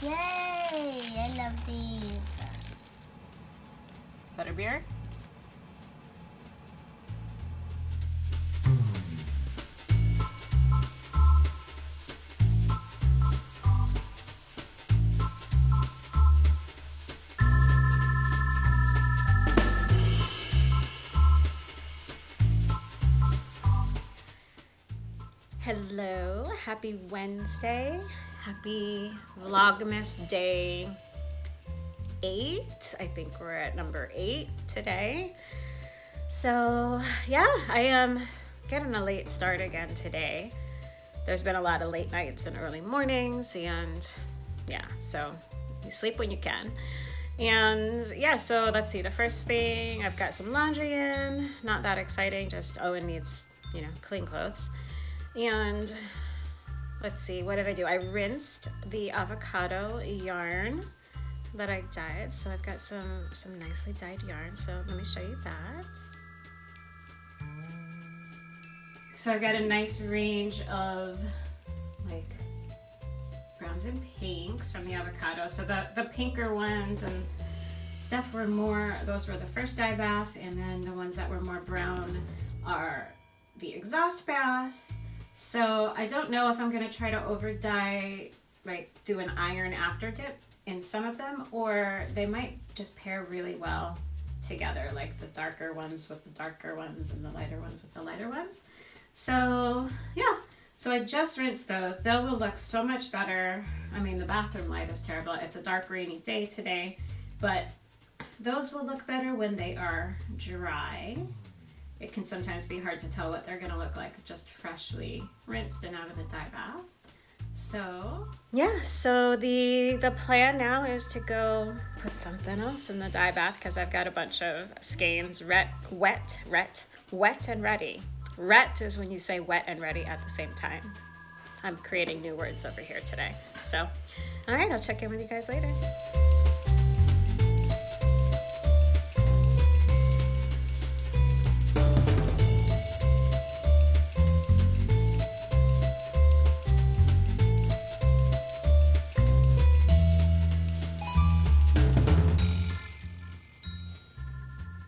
Yay! I love these. Butterbeer. Hello, happy Wednesday. Happy Vlogmas day 8. I think we're at number 8 today. So yeah, I am getting a late start again today. There's been a lot of late nights and early mornings, and yeah, so you sleep when you can. And yeah, so let's see, the first thing, I've got some laundry in, not that exciting, just Owen needs, clean clothes. And let's see, what did I do? I rinsed the avocado yarn that I dyed. So I've got some nicely dyed yarn. So let me show you that. So I've got a nice range of like browns and pinks from the avocado. So the pinker ones and stuff were those were the first dye bath, and then the ones that were more brown are the exhaust bath. So I don't know if I'm going to try to over dye, like do an iron after dip in some of them, or they might just pair really well together, like the darker ones with the darker ones and the lighter ones with the lighter ones. So yeah, so I just rinsed those. They will look so much better. I mean, the bathroom light is terrible. It's a dark, rainy day today, but those will look better when they are dry. It can sometimes be hard to tell what they're going to look like just freshly rinsed and out of the dye bath. So yeah, so the plan now is to go put something else in the dye bath because I've got a bunch of skeins wet and ready. Ret is when you say wet and ready at the same time. I'm creating new words over here today. So, all right, I'll check in with you guys later.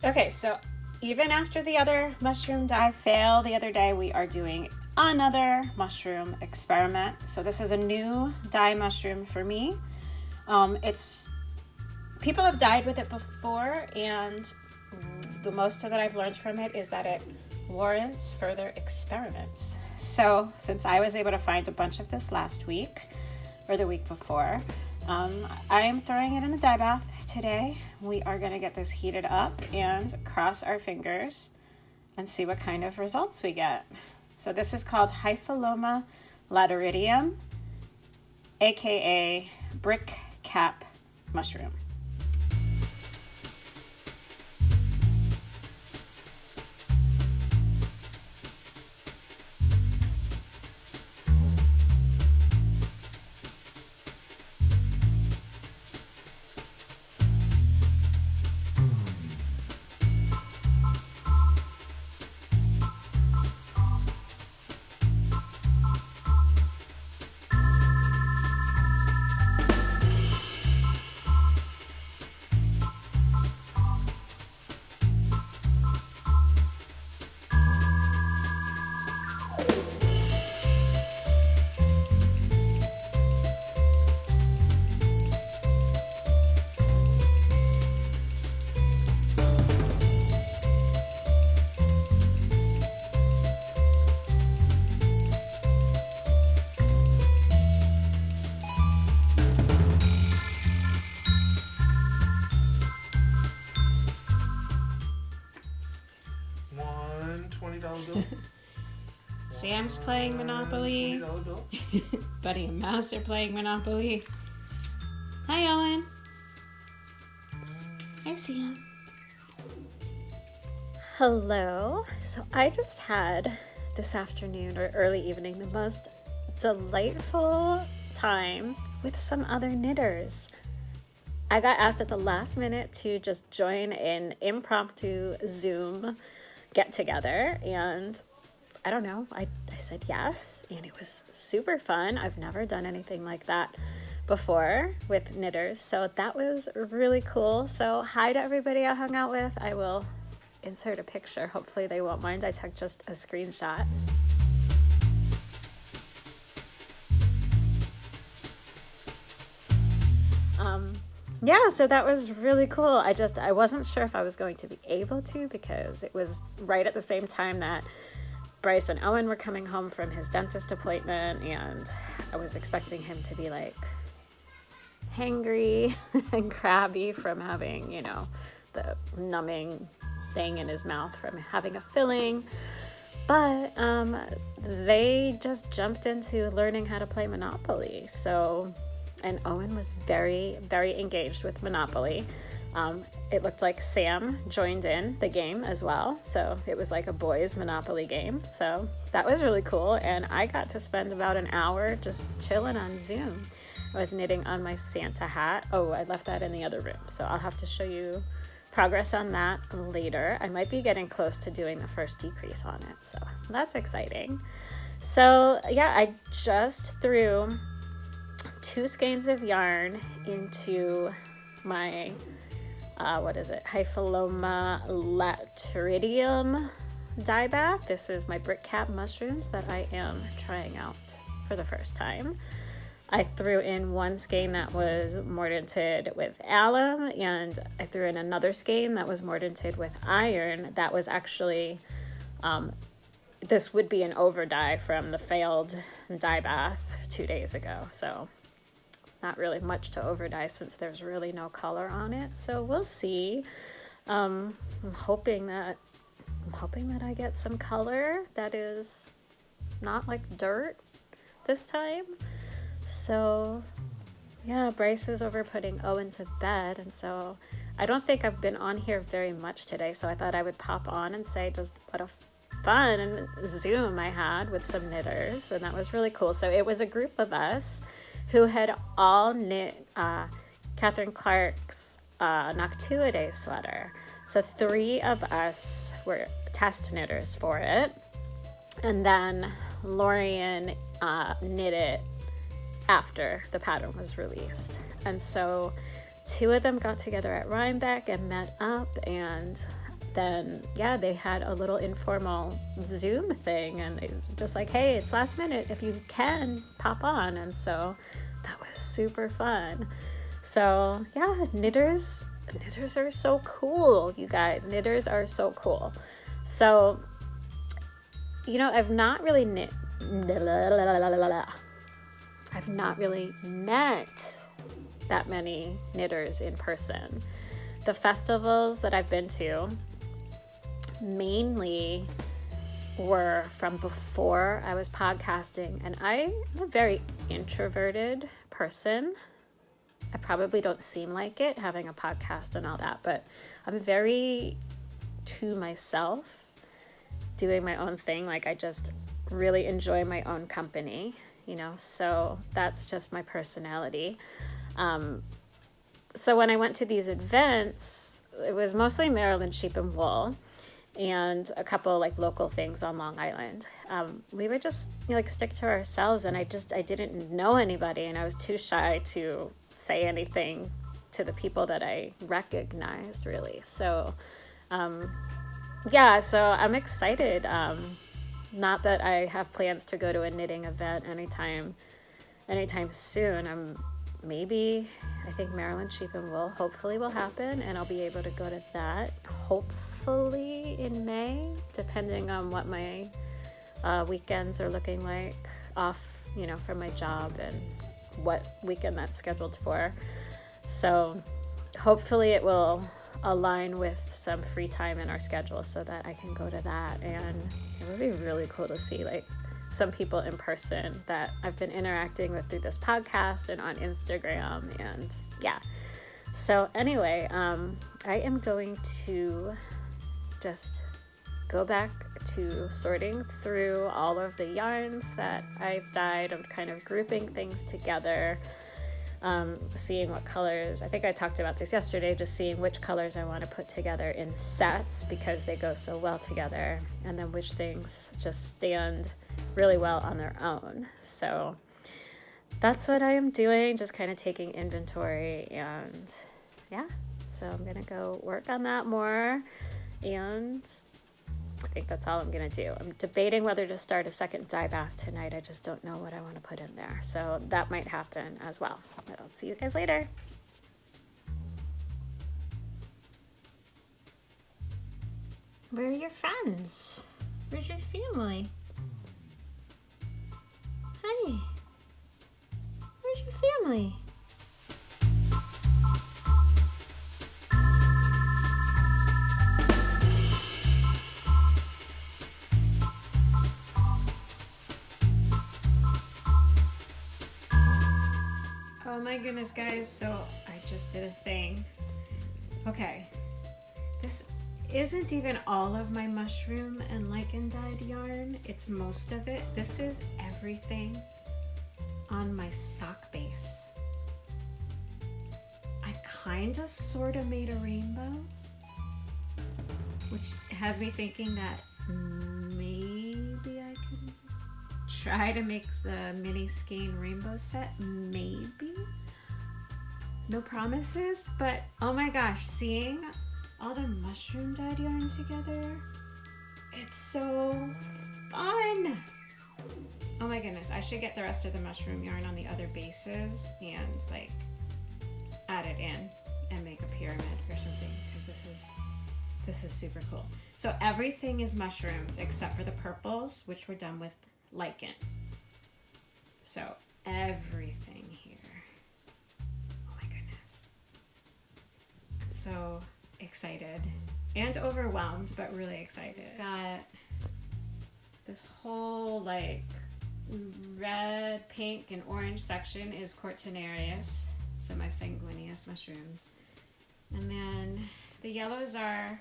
Okay, so even after the other mushroom dye fail the other day, we are doing another mushroom experiment. So this is a new dye mushroom for me. People have dyed with it before, and the most that I've learned from it is that it warrants further experiments. So since I was able to find a bunch of this last week or the week before, I am throwing it in the dye bath today. We are going to get this heated up and cross our fingers and see what kind of results we get. So this is called Hyphiloma lateridium, aka brick cap mushroom. $20 bill. Sam's playing Monopoly. $20 bill. Buddy and Mouse are playing Monopoly. Hi, Owen. I see him. Hello. So I just had this afternoon or early evening the most delightful time with some other knitters. I got asked at the last minute to just join an impromptu Zoom get together, and I don't know, I said yes, and it was super fun. I've never done anything like that before with knitters, so that was really cool. So hi to everybody I hung out with. I will insert a picture. Hopefully they won't mind. I took just a screenshot. Yeah, so that was really cool. I wasn't sure if I was going to be able to, because it was right at the same time that Bryce and Owen were coming home from his dentist appointment, and I was expecting him to be like hangry and crabby from having, you know, the numbing thing in his mouth from having a filling. But they just jumped into learning how to play Monopoly. So, and Owen was very, very engaged with Monopoly. It looked like Sam joined in the game as well. So it was like a boys' Monopoly game. So that was really cool. And I got to spend about an hour just chilling on Zoom. I was knitting on my Santa hat. Oh, I left that in the other room. So I'll have to show you progress on that later. I might be getting close to doing the first decrease on it. So that's exciting. So yeah, I just threw 2 skeins of yarn into my Hyphaloma lateridium dye bath. This is my brick cap mushrooms that I am trying out for the first time. I threw in 1 skein that was mordanted with alum, and I threw in another skein that was mordanted with iron. That was actually, this would be an over dye from the failed dye bath 2 days ago. So not really much to over dye since there's really no color on it. So we'll see. I'm hoping that I get some color that is not like dirt this time. So yeah, Bryce is over putting Owen to bed, and so I don't think I've been on here very much today, so I thought I would pop on and say just what a fun Zoom I had with some knitters, and that was really cool. So it was a group of us who had all knit Catherine Clark's Noctuidae sweater. So 3 of us were test knitters for it, and then Lorian knit it after the pattern was released. And so 2 of them got together at Rhinebeck and met up, and then yeah, they had a little informal Zoom thing, and they just like, hey, it's last minute, if you can pop on. And so that was super fun. So yeah, knitters are so cool, you guys. Knitters are so cool. So, you know, I've not really met that many knitters in person. The festivals that I've been to mainly were from before I was podcasting, and I'm a very introverted person. I probably don't seem like it having a podcast and all that, but I'm very to myself, doing my own thing. Like, I just really enjoy my own company, you know, so that's just my personality. So when I went to these events, it was mostly Maryland sheep and wool and a couple like local things on Long Island. We would just, you know, like stick to ourselves, and I didn't know anybody, and I was too shy to say anything to the people that I recognized, really. So yeah, so I'm excited. Not that I have plans to go to a knitting event anytime soon. I think Maryland Sheep and Wool hopefully will happen, and I'll be able to go to that hopefully in May, depending on what my weekends are looking like off, you know, from my job and what weekend that's scheduled for. So hopefully it will align with some free time in our schedule so that I can go to that. And it would be really cool to see like some people in person that I've been interacting with through this podcast and on Instagram. And yeah, so anyway, I am going to just go back to sorting through all of the yarns that I've dyed. I'm kind of grouping things together, seeing what colors, I think I talked about this yesterday, just seeing which colors I want to put together in sets because they go so well together, and then which things just stand really well on their own. So that's what I am doing, just kind of taking inventory, and yeah, so I'm gonna go work on that more, and I think that's all I'm gonna do. I'm debating whether to start a second dye bath tonight. I just don't know what I want to put in there, so that might happen as well. But I'll see you guys later. Where are your friends? Where's your family? Hi. Where's your family? Oh my goodness, guys. So I just did a thing. Okay. This isn't even all of my mushroom and lichen dyed yarn. It's most of it. This is everything on my sock base. I kind of sort of made a rainbow, which has me thinking that maybe I can try to make the mini skein rainbow set. Maybe. No promises, but oh my gosh, seeing all the mushroom dyed yarn together, it's so fun. Oh my goodness, I should get the rest of the mushroom yarn on the other bases and like add it in and make a pyramid or something, because this is super cool. So everything is mushrooms except for the purples, which were done with lichen. So everything here. Oh my goodness. I'm so excited and overwhelmed, but really excited. Got this whole like red, pink, and orange section is Cortinarius, semi-sanguineous mushrooms. And then the yellows are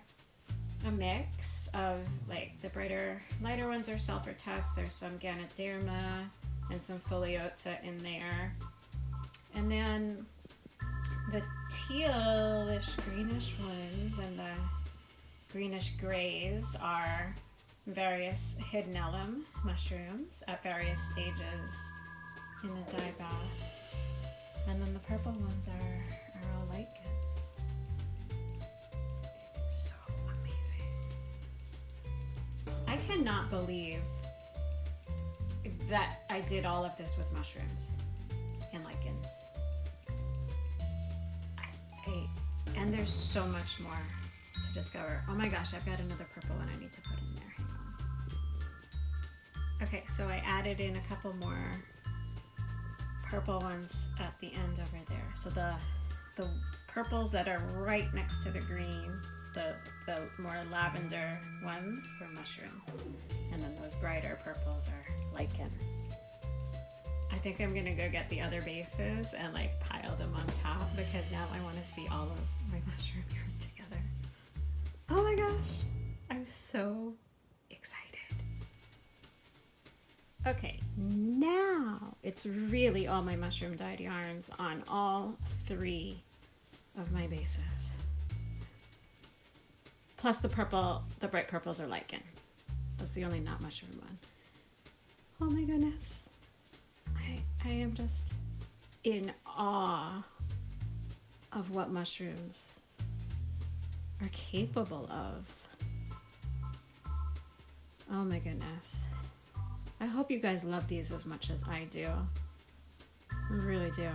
a mix of like the brighter, lighter ones are sulfur tufts. There's some Ganoderma and some Foliota in there. And then the tealish greenish ones and the greenish grays are various hiddenellum mushrooms at various stages in the dye baths. And then the purple ones are all lichens. So amazing. I cannot believe that I did all of this with mushrooms and lichens. And there's so much more to discover. Oh my gosh, I've got another purple one I need to put in there. Hang on. Okay, so I added in a couple more purple ones at the end over there. So the purples that are right next to the green, the more lavender ones were mushrooms. And then those brighter purples are lichen. I think I'm gonna go get the other bases and like pile them on top, because now I want to see all of my mushroom yarn together. Oh my gosh, I'm so excited. Okay, now it's really all my mushroom dyed yarns on all 3 of my bases. Plus the purple, the bright purples are lichen. That's the only not mushroom one. Oh my goodness. I am just in awe of what mushrooms are capable of. Oh my goodness. I hope you guys love these as much as I do. I really do.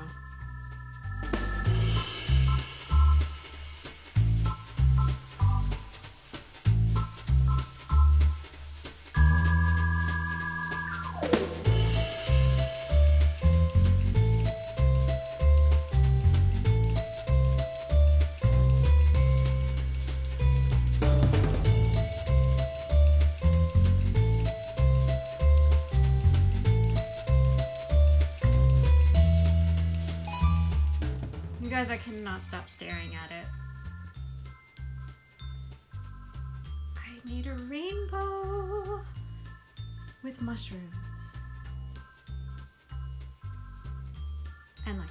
Guys, I cannot stop staring at it. I made a rainbow with mushrooms and lichen.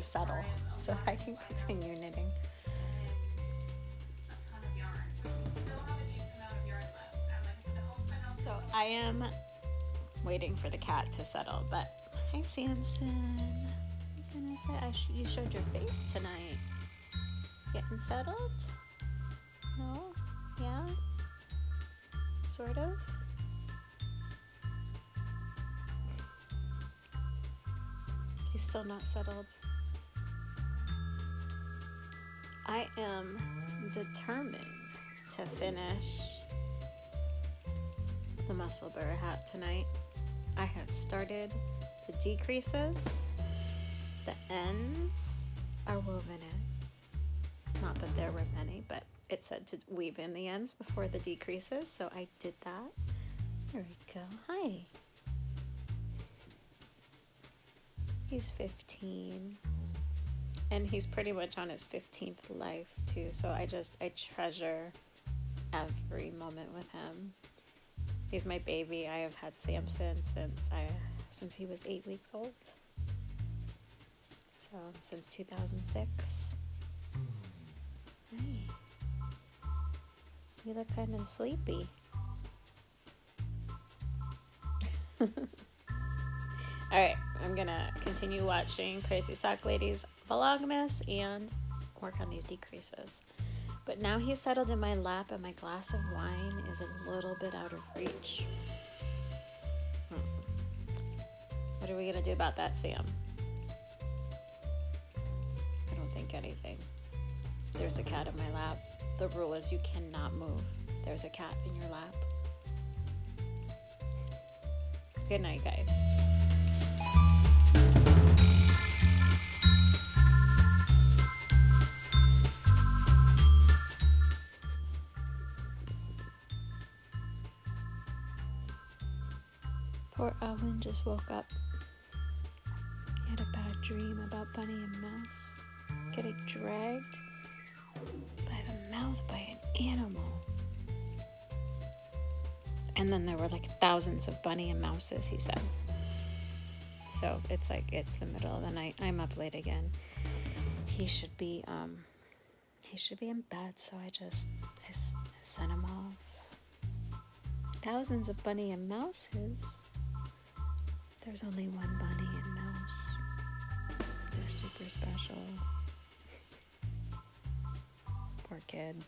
settle so I can continue knitting. So I am waiting for the cat to settle, but hi Samson. What can I say? You showed your face tonight. Getting settled? No? Yeah? Sort of? He's still not settled. I am determined to finish the muscle burr hat tonight. I have started the decreases. The ends are woven in. Not that there were many, but it said to weave in the ends before the decreases, so I did that. There we go. Hi. He's 15. And he's pretty much on his 15th life too, so I treasure every moment with him. He's my baby. I have had Samson since he was 8 weeks old. So since 2006. Hey. You look kind of sleepy. Alright, I'm gonna continue watching Crazy Sock Lady's Vlogmas and work on these decreases. But now he's settled in my lap and my glass of wine is a little bit out of reach. What are we gonna do about that, Sam? I don't think anything. There's a cat in my lap. The rule is you cannot move. There's a cat in your lap. Good night, guys. Poor Owen just woke up. He had a bad dream about Bunny and Mouse getting dragged by the mouth by an animal. And then there were like thousands of Bunny and Mouses, he said. So it's the middle of the night. I'm up late again. He should be in bed, so I sent him off. Thousands of Bunny and Mouses. There's only one Bunny and Mouse. They're super special. Poor kid.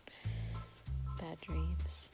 Bad dreams.